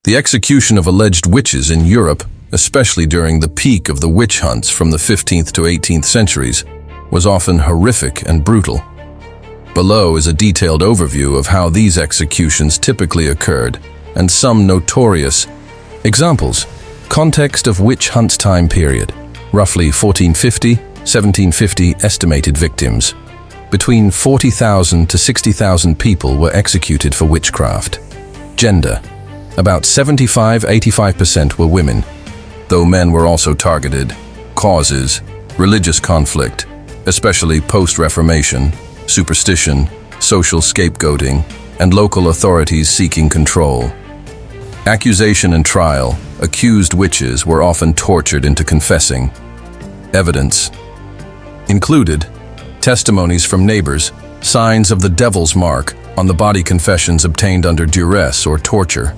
The execution of alleged witches in Europe, especially during the peak of the witch hunts from the 15th to 18th centuries, was often horrific and brutal. Below is a detailed overview of how these executions typically occurred, and some notorious examples. Context of witch hunts time period. Roughly 1450, 1750 estimated victims. Between 40,000 to 60,000 people were executed for witchcraft. Gender. About 75–85% were women, though men were also targeted. Causes. Religious conflict, especially post-Reformation, superstition, social scapegoating, and local authorities seeking control. Accusation and trial. Accused witches were often tortured into confessing. Evidence included testimonies from neighbors, signs of the devil's mark on the body, confessions obtained under duress or torture.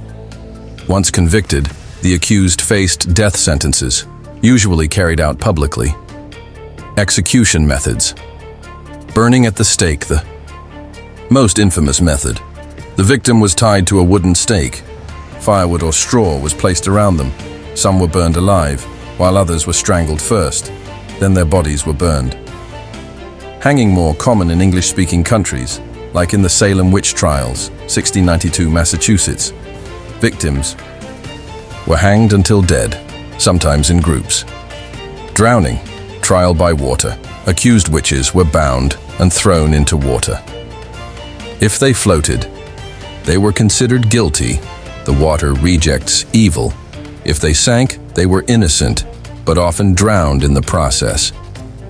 Once convicted, the accused faced death sentences, usually carried out publicly. Execution methods. Burning at the stake, the most infamous method. The victim was tied to a wooden stake. Firewood or straw was placed around them. Some were burned alive, while others were strangled first. Then their bodies were burned. Hanging, more common in English-speaking countries, like in the Salem witch trials, 1692 Massachusetts. Victims were hanged until dead, sometimes in groups. Drowning, trial by water. Accused witches were bound and thrown into water. If they floated, they were considered guilty. The water rejects evil. If they sank, they were innocent, but often drowned in the process.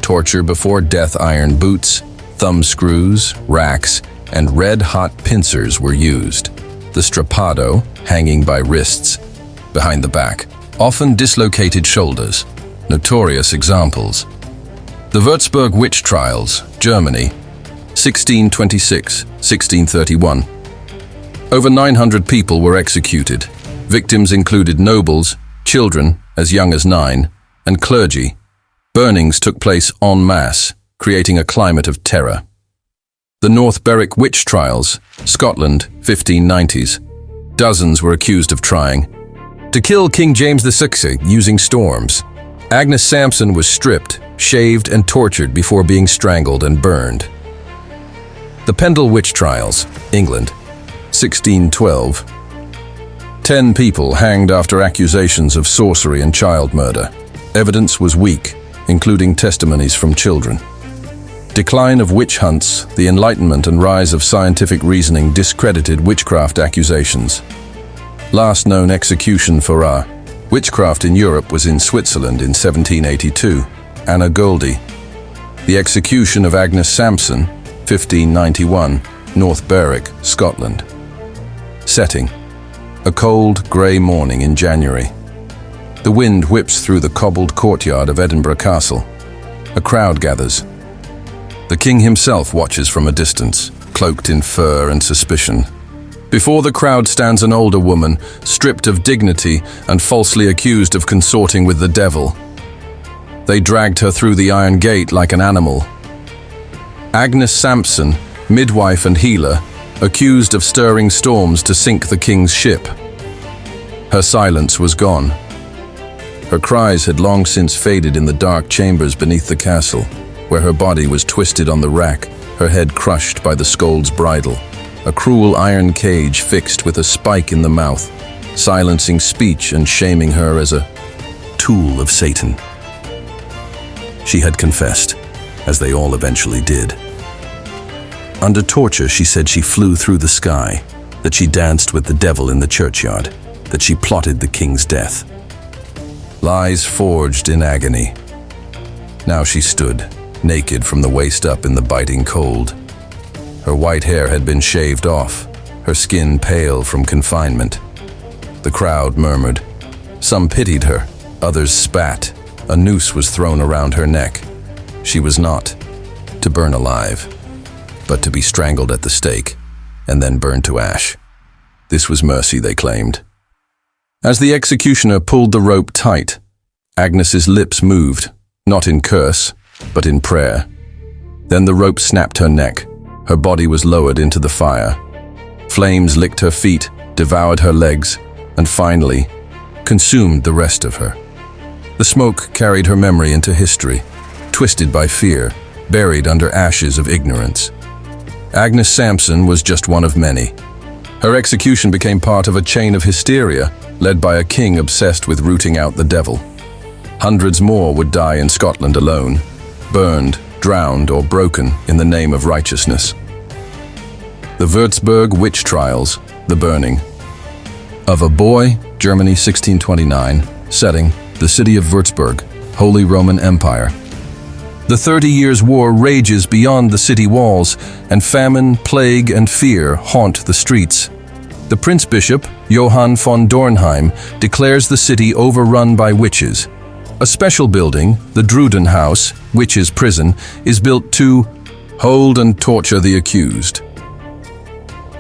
Torture before death. Iron boots, thumb screws, racks, and red-hot pincers were used. The strappado, hanging by wrists, behind the back, often dislocated shoulders. Notorious examples. The Würzburg witch trials, Germany, 1626–1631. Over 900 people were executed. Victims included nobles, children as young as 9, and clergy. Burnings took place en masse, creating a climate of terror. The North Berwick witch trials, Scotland, 1590s. Dozens were accused of trying to kill King James VI using storms. Agnes Sampson was stripped, shaved, and tortured before being strangled and burned. The Pendle witch trials, England, 1612. 10 people hanged after accusations of sorcery and child murder. Evidence was weak, including testimonies from children. Decline of witch hunts. The Enlightenment and rise of scientific reasoning discredited witchcraft accusations. Last known execution for witchcraft in Europe was in Switzerland in 1782. Anna Goldie. The execution of Agnes Sampson, 1591, North Berwick, Scotland. Setting: a cold, grey morning in January. The wind whips through the cobbled courtyard of Edinburgh Castle. A crowd gathers. The king himself watches from a distance, cloaked in fur and suspicion. Before the crowd stands an older woman, stripped of dignity and falsely accused of consorting with the devil. They dragged her through the iron gate like an animal. Agnes Sampson, midwife and healer, accused of stirring storms to sink the king's ship. Her silence was gone. Her cries had long since faded in the dark chambers beneath the castle, where her body was twisted on the rack, her head crushed by the scold's bridle, a cruel iron cage fixed with a spike in the mouth, silencing speech and shaming her as a tool of Satan. She had confessed, as they all eventually did. Under torture, she said she flew through the sky, that she danced with the devil in the churchyard, that she plotted the king's death. Lies forged in agony. Now she stood, naked from the waist up in the biting cold. Her white hair had been shaved off, her skin pale from confinement. The crowd murmured. Some pitied her, others spat. A noose was thrown around her neck. She was not to burn alive, but to be strangled at the stake and then burned to ash. This was mercy, they claimed. As the executioner pulled the rope tight, Agnes's lips moved, not in curse, but in prayer. Then the rope snapped her neck. Her body was lowered into the fire. Flames licked her feet, devoured her legs. and finally consumed the rest of her. The smoke carried her memory into history, twisted by fear, buried under ashes of ignorance. Agnes Sampson was just one of many. Her execution became part of a chain of hysteria led by a king obsessed with rooting out the devil. Hundreds more would die in Scotland alone, burned, drowned, or broken in the name of righteousness. The Würzburg witch trials, the burning of a boy, Germany 1629, setting, the city of Würzburg, Holy Roman Empire. The 30 Years' War rages beyond the city walls, and famine, plague, and fear haunt the streets. The Prince Bishop, Johann von Dornheim, declares the city overrun by witches. A special building, the Druden House, witches' prison, is built to hold and torture the accused.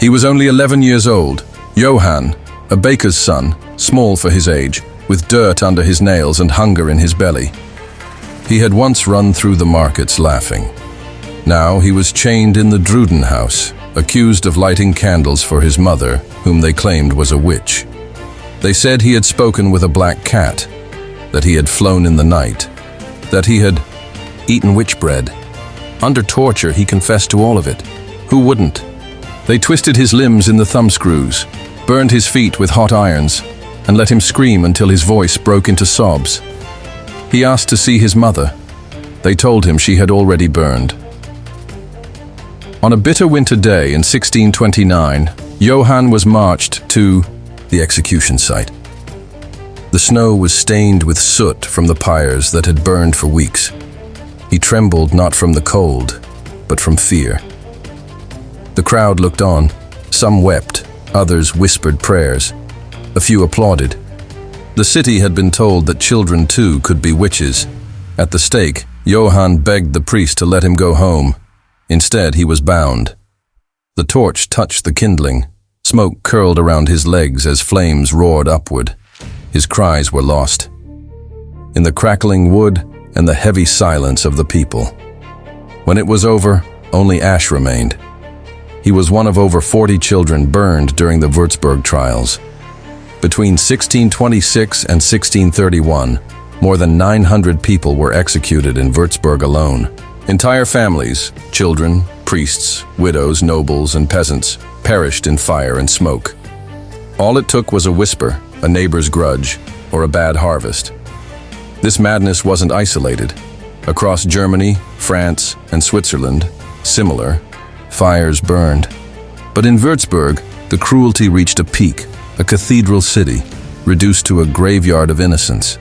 He was only 11 years old, Johann, a baker's son, small for his age, with dirt under his nails and hunger in his belly. He had once run through the markets laughing. Now he was chained in the Druden House, accused of lighting candles for his mother, whom they claimed was a witch. They said he had spoken with a black cat, that he had flown in the night, that he had eaten witch bread. Under torture, he confessed to all of it. Who wouldn't? They twisted his limbs in the thumbscrews, burned his feet with hot irons, and let him scream until his voice broke into sobs. He asked to see his mother. They told him she had already burned. On a bitter winter day in 1629, Johann was marched to the execution site. The snow was stained with soot from the pyres that had burned for weeks. He trembled not from the cold, but from fear. The crowd looked on. Some wept, others whispered prayers. A few applauded. The city had been told that children too could be witches. At the stake, Johann begged the priest to let him go home. Instead, he was bound. The torch touched the kindling. Smoke curled around his legs as flames roared upward. His cries were lost in the crackling wood and the heavy silence of the people. When it was over, only ash remained. He was one of over 40 children burned during the Würzburg trials. Between 1626 and 1631, more than 900 people were executed in Würzburg alone. Entire families, children, priests, widows, nobles, and peasants, perished in fire and smoke. All it took was a whisper, a neighbor's grudge, or a bad harvest. This madness wasn't isolated. Across Germany, France, and Switzerland, similar fires burned. But in Würzburg, the cruelty reached a peak, a cathedral city, reduced to a graveyard of innocence.